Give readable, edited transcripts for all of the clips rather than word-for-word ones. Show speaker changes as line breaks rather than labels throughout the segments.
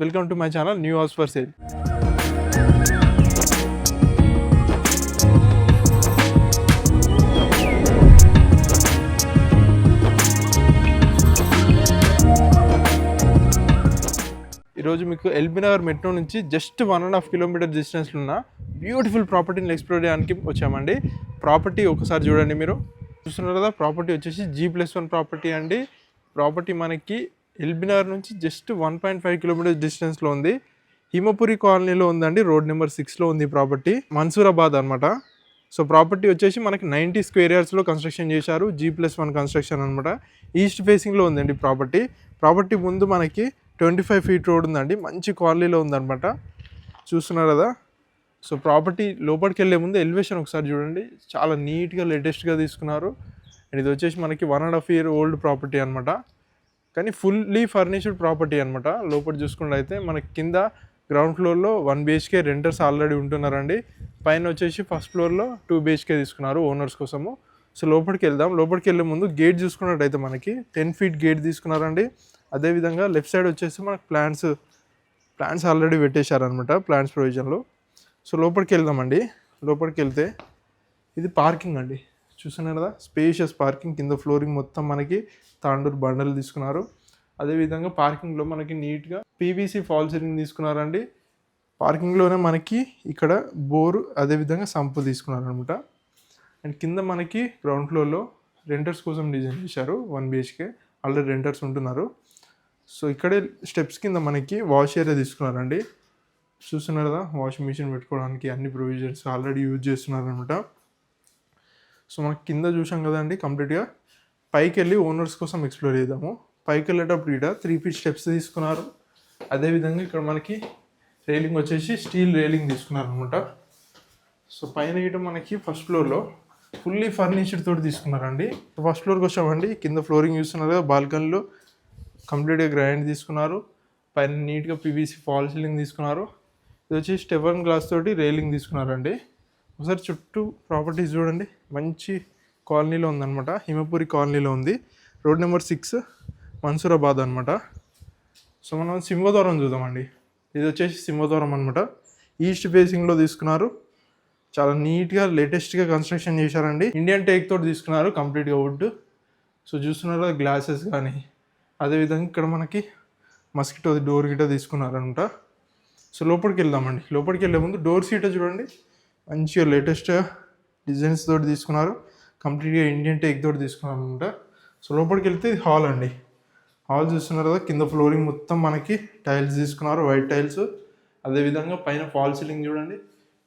Welcome to my channel new house for sale. ఈరోజు మీకు LB Nagar metro నుంచి just 1.5 kilometre డిస్టెన్స్లో ఉన్న బ్యూటిఫుల్ ప్రాపర్టీని ఎక్స్ప్లోర్ చేయడానికి వచ్చామండి. ప్రాపర్టీ ఒకసారి చూడండి. మీరు చూస్తున్నారు కదా, ప్రాపర్టీ వచ్చేసి G+1 ప్రాపర్టీ అండి. ప్రాపర్టీ మనకి ఎల్బీ నగర్ నుంచి జస్ట్ 1.5 కిలోమీటర్స్ డిస్టెన్స్లో ఉంది. హిమపురి కాలనీలో ఉందండి. రోడ్ నెంబర్ 6లో ఉంది ప్రాపర్టీ. మన్సూరాబాద్ అనమాట. సో ప్రాపర్టీ వచ్చేసి మనకి 90 స్క్వేర్ యార్డ్స్లో కన్స్ట్రక్షన్ చేశారు. G+1 కన్స్ట్రక్షన్ అనమాట. ఈస్ట్ ఫేసింగ్లో ఉందండి ప్రాపర్టీ ముందు మనకి 25 ఫీట్ రోడ్ ఉందండి. మంచి క్వాలిటీలో ఉందన్నమాట. చూస్తున్నారు కదా. సో ప్రాపర్టీ లోపలికి వెళ్ళే ముందు ఎలివేషన్ ఒకసారి చూడండి. చాలా నీట్గా లేటెస్ట్గా తీసుకున్నారు. అండ్ ఇది వచ్చేసి మనకి 1.5 year ఓల్డ్ ప్రాపర్టీ అనమాట. కానీ ఫుల్లీ ఫర్నిష్డ్ ప్రాపర్టీ అనమాట. లోపల చూసుకుంటే అయితే మనకి కింద గ్రౌండ్ ఫ్లోర్లో 1 BHK రెంటర్స్ ఆల్రెడీ ఉంటున్నారండి. పైన వచ్చేసి ఫస్ట్ ఫ్లోర్లో 2 BHK తీసుకున్నారు ఓనర్స్ కోసము. సో లోపలికి వెళ్దాం. లోపలికి వెళ్ళే ముందు గేట్ చూసుకున్నట్టయితే మనకి 10 feet గేట్ తీసుకున్నారండి. అదేవిధంగా లెఫ్ట్ సైడ్ వచ్చేసి మనకు ప్లాంట్స్ ఆల్రెడీ పెట్టేశారనమాట, ప్లాంట్స్ ప్రొవిజన్లో. సో లోపలికి వెళ్దామండి. లోపలికి వెళ్తే ఇది పార్కింగ్ అండి. చూస్తున్నారు కదా, స్పేషియస్ పార్కింగ్. కింద ఫ్లోరింగ్ మొత్తం మనకి తాండూరు బండలు తీసుకున్నారు. అదేవిధంగా పార్కింగ్లో మనకి నీట్గా PVC ఫాల్ సీలింగ్ తీసుకున్నారండి. పార్కింగ్లోనే మనకి ఇక్కడ బోరు అదేవిధంగా సంపు తీసుకున్నారు అనమాట. అండ్ కింద మనకి గ్రౌండ్ ఫ్లోర్లో రెంటర్స్ కోసం డిజైన్ చేశారు. 1 BHK ఆల్రెడీ రెంటర్స్ ఉంటున్నారు. సో ఇక్కడే స్టెప్స్ కింద మనకి వాష్ ఏరియా తీసుకున్నారండి. చూస్తున్నారు కదా, వాషింగ్ మిషన్ పెట్టుకోవడానికి అన్ని ప్రొవిజన్స్ ఆల్రెడీ యూజ్ చేస్తున్నారు అనమాట. సో మనకి కింద చూసాం కదండి కంప్లీట్గా. పైకి వెళ్ళి ఓనర్స్ కోసం ఎక్స్ప్లోర్ చేద్దాము. పైకి వెళ్ళేటప్పుడు ఇక్కడ 3 feet స్టెప్స్ తీసుకున్నారు. అదేవిధంగా ఇక్కడ మనకి రైలింగ్ వచ్చేసి స్టీల్ రైలింగ్ తీసుకున్నారు అనమాట. సో పైన ఇటు మనకి ఫస్ట్ ఫ్లోర్లో ఫుల్లీ ఫర్నిచర్ తోటి తీసుకున్నారండి. ఫస్ట్ ఫ్లోర్కి వచ్చామండి. కింద ఫ్లోరింగ్ చూస్తున్నారు కదా, బాల్కనీలో కంప్లీట్గా గ్రైండ్ తీసుకున్నారు. పైన నీట్గా PVC ఫాల్ సీలింగ్ తీసుకున్నారు. ఇది వచ్చి స్టెఫన్ గ్లాస్ తోటి రైలింగ్ తీసుకున్నారండి. ఒకసారి చుట్టూ ప్రాపర్టీస్ చూడండి. మంచి కాలనీలో ఉందన్నమాట. హిమపురి కాలనీలో ఉంది. రోడ్ నెంబర్ 6 మన్సూరాబాద్ అనమాట. సో మనం సింహద్వారం చూద్దామండి. ఇది వచ్చేసి సింహద్వారం అనమాట. ఈస్ట్ ఫేసింగ్లో తీసుకున్నారు. చాలా నీట్గా లేటెస్ట్గా కన్స్ట్రక్షన్ చేశారండి. ఇండియన్ టేక్ తోటి తీసుకున్నారు కంప్లీట్గా వుడ్. సో చూస్తున్నారు గ్లాసెస్ కానీ, అదేవిధంగా ఇక్కడ మనకి మస్కిటో డోర్ గిట్ట తీసుకున్నారనమాట. సో లోపలికి వెళ్దామండి. లోపలికి వెళ్ళే ముందు డోర్ సీట్ చూడండి, మంచిగా లేటెస్ట్ డిజైన్స్ తోటి తీసుకున్నారు. కంప్లీట్గా ఇండియన్ టేక్ తోటి తీసుకున్నారు అనమాట. సో లోపలికి వెళ్తే ఇది హాల్ అండి. హాల్ చూస్తున్నారు కదా, కింద ఫ్లోరింగ్ మొత్తం మనకి టైల్స్ తీసుకున్నారు, వైట్ టైల్స్. అదేవిధంగా పైన ఫాల్ సీలింగ్ చూడండి,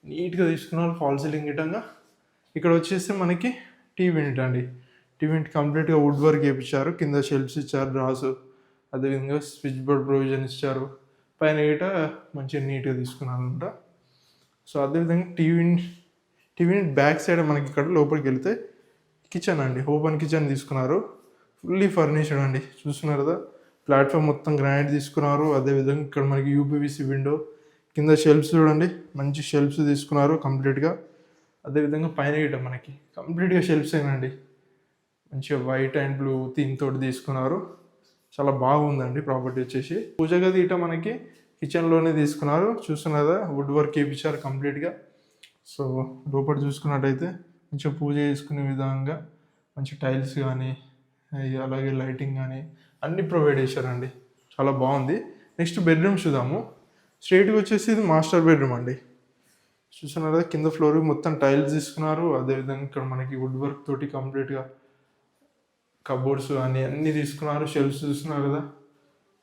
నీట్గా తీసుకున్నారు ఫాల్ సీలింగ్ గిట్టంగా. ఇక్కడ వచ్చేసి మనకి టీవీ యూనిట్ అండి. టీవీ యూనిట్ కంప్లీట్గా వుడ్ వర్క్ చేయించారు. కింద షెల్ఫ్స్ ఇచ్చారు, డ్రాస్, అదేవిధంగా స్విచ్ బోర్డ్ ప్రొవిజన్ ఇచ్చారు. పైన గిట్ట మంచిగా నీట్గా తీసుకున్నారు అనమాట. సో అదేవిధంగా టీవీ యూనిట్ బ్యాక్ సైడ్ మనకి ఇక్కడ లోపలికి వెళ్తే కిచెన్ అండి, ఓపెన్ కిచెన్ తీసుకున్నారు. ఫుల్లీ ఫర్నిష్డ్ అండి. చూస్తున్నారు కదా, ప్లాట్ఫామ్ మొత్తం గ్రానైట్ తీసుకున్నారు. అదేవిధంగా ఇక్కడ మనకి UPVC విండో, కింద షెల్ఫ్స్ చూడండి, మంచి షెల్ఫ్స్ తీసుకున్నారు కంప్లీట్గా. అదేవిధంగా పైన గిట్ట మనకి కంప్లీట్గా షెల్ఫ్స్ ఏనండి. మంచిగా వైట్ అండ్ బ్లూ థీమ్ తోటి తీసుకున్నారు. చాలా బాగుందండి ప్రాపర్టీ వచ్చేసి. పూజ గది ఇట మనకి కిచెన్లోనే తీసుకున్నారు. చూస్తున్నారు కదా, వుడ్ వర్క్ చేయించారు కంప్లీట్గా. సో లోపల చూసుకున్నట్టయితే మంచిగా పూజ చేసుకునే విధంగా మంచి టైల్స్ కానీ, అలాగే లైటింగ్ కానీ అన్నీ ప్రొవైడ్ చేశారండి. చాలా బాగుంది. నెక్స్ట్ బెడ్రూమ్ చూద్దాము. స్ట్రైట్గా వచ్చేసి ఇది మాస్టర్ బెడ్రూమ్ అండి. చూస్తున్నారు కదా, కింద ఫ్లోర్ మొత్తం టైల్స్ తీసుకున్నారు. అదేవిధంగా ఇక్కడ మనకి వుడ్ వర్క్ తోటి కంప్లీట్గా కబోర్డ్స్ కానీ అన్నీ తీసుకున్నారు. షెల్ఫ్స్ చూస్తున్నారు కదా,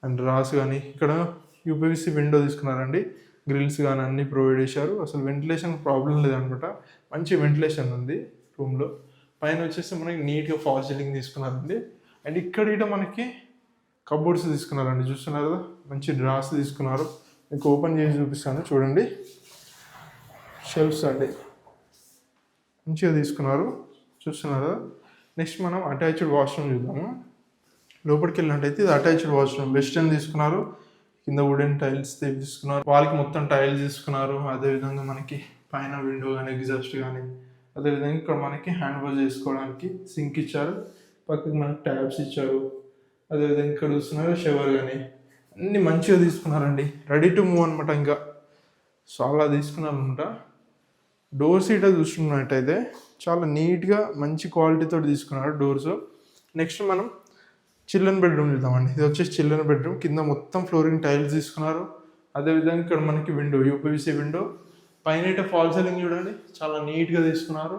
అండ్ డ్రాస్ కానీ, ఇక్కడ UPVC విండో తీసుకున్నారండి. గ్రిల్స్ కానీ అన్నీ ప్రొవైడ్ చేశారు. అసలు వెంటిలేషన్ ప్రాబ్లం లేదనమాట. మంచి వెంటిలేషన్ ఉంది రూమ్లో. పైన వచ్చేసి మనకి నీట్గా ఫాల్ సీలింగ్ తీసుకున్నారండి. అండ్ ఇక్కడ ఇట మనకి కబోర్డ్స్ తీసుకున్నారండి. చూస్తున్నారు కదా, మంచి డ్రాస్ తీసుకున్నారు. మీకు ఓపెన్ చేసి చూపిస్తాను చూడండి. షెల్ఫ్స్ అండి మంచిగా తీసుకున్నారు. చూస్తున్నారు కదా. నెక్స్ట్ మనం అటాచ్డ్ వాష్రూమ్ చూద్దాము. లోపలికి వెళ్ళినట్టయితే ఇది అటాచ్డ్ వాష్రూమ్. వెస్టర్న్ తీసుకున్నారు. కింద వుడెన్ టైల్స్ తీసుకున్నారు. వాళ్ళకి మొత్తం టైల్స్ తీసుకున్నారు. అదేవిధంగా మనకి పైన విండో కానీ, ఎగ్జాస్ట్ కానీ, అదేవిధంగా ఇక్కడ మనకి హ్యాండ్ వాష్ చేసుకోవడానికి సింక్ ఇచ్చారు. పక్కకి మనకి ట్యాబ్స్ ఇచ్చారు. అదేవిధంగా ఇక్కడ చూస్తున్నారు షవర్ కానీ, అన్ని మంచిగా తీసుకున్నారండి, రెడీ టు మూవ్ అనమాట. ఇంకా సో అలా తీసుకున్నారనమాట. డోర్ సీట్ చూసుకున్నట్టయితే చాలా నీట్గా మంచి క్వాలిటీతో తీసుకున్నారు డోర్స్. నెక్స్ట్ మనం చిల్డ్రన్ బెడ్రూమ్ చూద్దామండి. ఇది వచ్చేసి చిల్డ్రన్ బెడ్రూమ్. కింద మొత్తం ఫ్లోరింగ్ టైల్స్ తీసుకున్నారు. అదేవిధంగా ఇక్కడ మనకి విండో, యూపీవీసీ విండో. పైన ఫాల్ సీలింగ్ చూడండి, చాలా నీట్గా తీసుకున్నారు.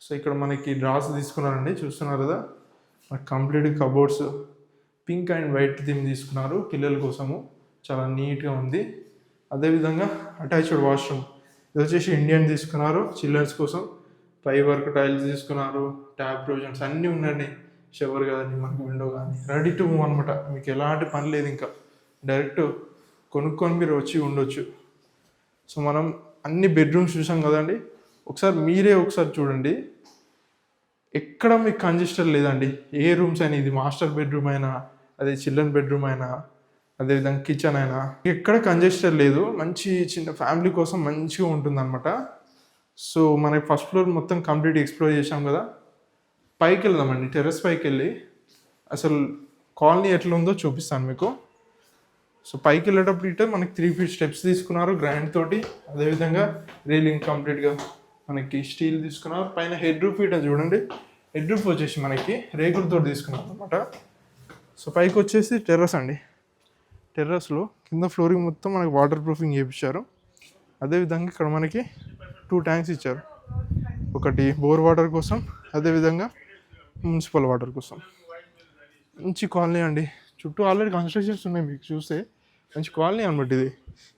సో ఇక్కడ మనకి డ్రాస్ తీసుకున్నారండి, చూస్తున్నారు కదా. మనకి complete cupboards pink and white theme తీసుకున్నారు పిల్లల కోసము, చాలా నీట్గా ఉంది. అదేవిధంగా అటాచ్డ్ వాష్రూమ్, ఇది వచ్చేసి ఇండియన్ తీసుకున్నారు చిల్డ్రన్స్ కోసం. పై వర్క్ టైల్స్ తీసుకున్నారు, ట్యాప్ ప్రొవిజన్స్ అన్నీ ఉన్నాయండి. షవర్ కానీ మనకి విండో కానీ రెడీ టు మూవ్ అనమాట. మీకు ఎలాంటి పని లేదు, ఇంకా డైరెక్ట్ కొనుక్కొని మీరు వచ్చి ఉండొచ్చు. సో మనం అన్ని బెడ్రూమ్స్ చూసాం కదండి, ఒకసారి మీరే ఒకసారి చూడండి. ఎక్కడ మీకు కంజెస్టర్ లేదండి. ఏ రూమ్స్ అయినా, ఇది మాస్టర్ బెడ్రూమ్ అయినా, అదే చిల్డ్రన్ బెడ్రూమ్ అయినా, అదేవిధంగా కిచెన్ అయినా, ఎక్కడ కంజెస్టర్ లేదు. మంచి చిన్న ఫ్యామిలీ కోసం మంచిగా ఉంటుంది అనమాట. సో మనకి ఫస్ట్ ఫ్లోర్ మొత్తం కంప్లీట్ ఎక్స్ప్లోర్ చేసాం కదా. పైకి వెళ్దామండి, టెర్రస్ పైకి వెళ్ళి అసలు కాలనీ ఎట్లా ఉందో చూపిస్తాను మీకు. సో పైకి వెళ్ళేటప్పుడు ఇటే మనకి 3 feet స్టెప్స్ తీసుకున్నారు గ్రాండ్ తోటి. అదేవిధంగా రైలింగ్ కంప్లీట్గా మనకి స్టీల్ తీసుకున్నారు. పైన హెడ్ రూఫ్ ఇట చూడండి, హెడ్ రూఫ్ వచ్చేసి మనకి రేకులతో తీసుకున్నారు అనమాట. సో పైకి వచ్చేసి టెర్రస్ అండి. టెర్రస్లో కింద ఫ్లోరింగ్ మొత్తం మనకి వాటర్ ప్రూఫింగ్ చేయించారు. అదేవిధంగా ఇక్కడ మనకి 2 ట్యాంక్స్ ఇచ్చారు, ఒకటి బోర్ వాటర్ కోసం, అదేవిధంగా మున్సిపల్ వాటర్ కోసం. మంచి కాలనీ అండి, చుట్టూ ఆల్రెడీ కన్స్ట్రక్షన్స్ ఉన్నాయి. మీకు చూస్తే మంచి కాలనీ అనమాట. ఇది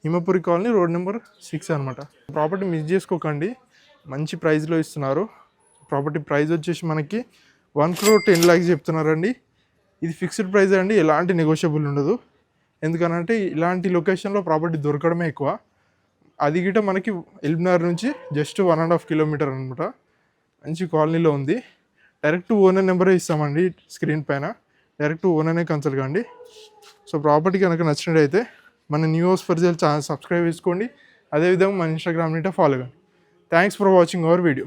హిమపురి కాలనీ, రోడ్ నెంబర్ 6 అనమాట. ప్రాపర్టీ మిస్ చేసుకోకండి, మంచి ప్రైస్లో ఇస్తున్నారు. ప్రాపర్టీ ప్రైస్ వచ్చేసి మనకి 1,10,00,000 చెప్తున్నారండి. ఇది ఫిక్స్డ్ ప్రైస్ అండి, ఎలాంటి నెగోషియబుల్ ఉండదు. ఎందుకనంటే ఇలాంటి లొకేషన్లో ప్రాపర్టీ దొరకడమే ఎక్కువ. అది గిట మనకి ఎల్బినగర్ నుంచి జస్ట్ 1.5 kilometer అనమాట. మంచి కాలనీలో ఉంది. డైరెక్ట్ ఓనర్ నెంబరే ఇస్తామండి స్క్రీన్ పైన, డైరెక్ట్ ఓనర్నే కన్సల్ట్ కండి. సో ప్రాపర్టీ కనుక నచ్చినట్టయితే మన new house for sale channel subscribe చేసుకోండి. అదేవిధంగా మన ఇన్స్టాగ్రామ్ నింట ఫాలో కండి. Thanks for watching our video.